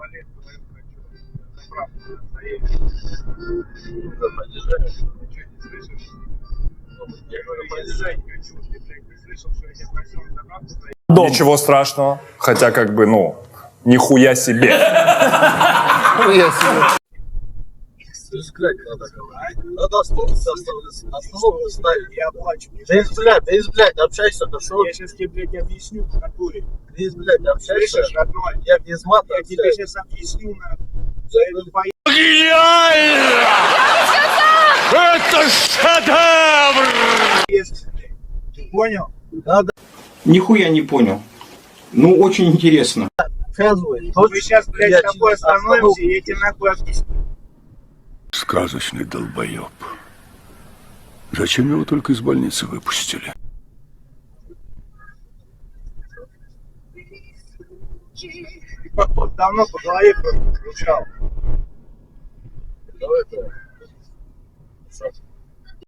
туалет, куда я хочу. Заправку заедешь. Ты что, не слышишь? Я говорю, подъезжать хочу. Ты, блядь, не слышал, что я тебя просил на заправку заехать? Ничего страшного, хотя как бы, ну, нихуя себе. Взгляд надо говорить. Надо остановиться, остановку ставить. Я оплачу. Да из, блядь, общайся, да что? Я сейчас тебе, блядь, объясню в натуре. Да из, блядь, общайся. Слышишь, родной? Я без мата Я тебе общаюсь. сейчас объясню на за эту поездку. Это шедевр! Ты понял? Надо Нихуя не понял. Ну, очень интересно. показывать. Мы сейчас, блядь, Я с тобой через остановимся, и я тебе нахуй объясню. Сказочный долбоеб. Зачем его только из больницы выпустили? Вот давно по голове просто кричал. Давай, давай.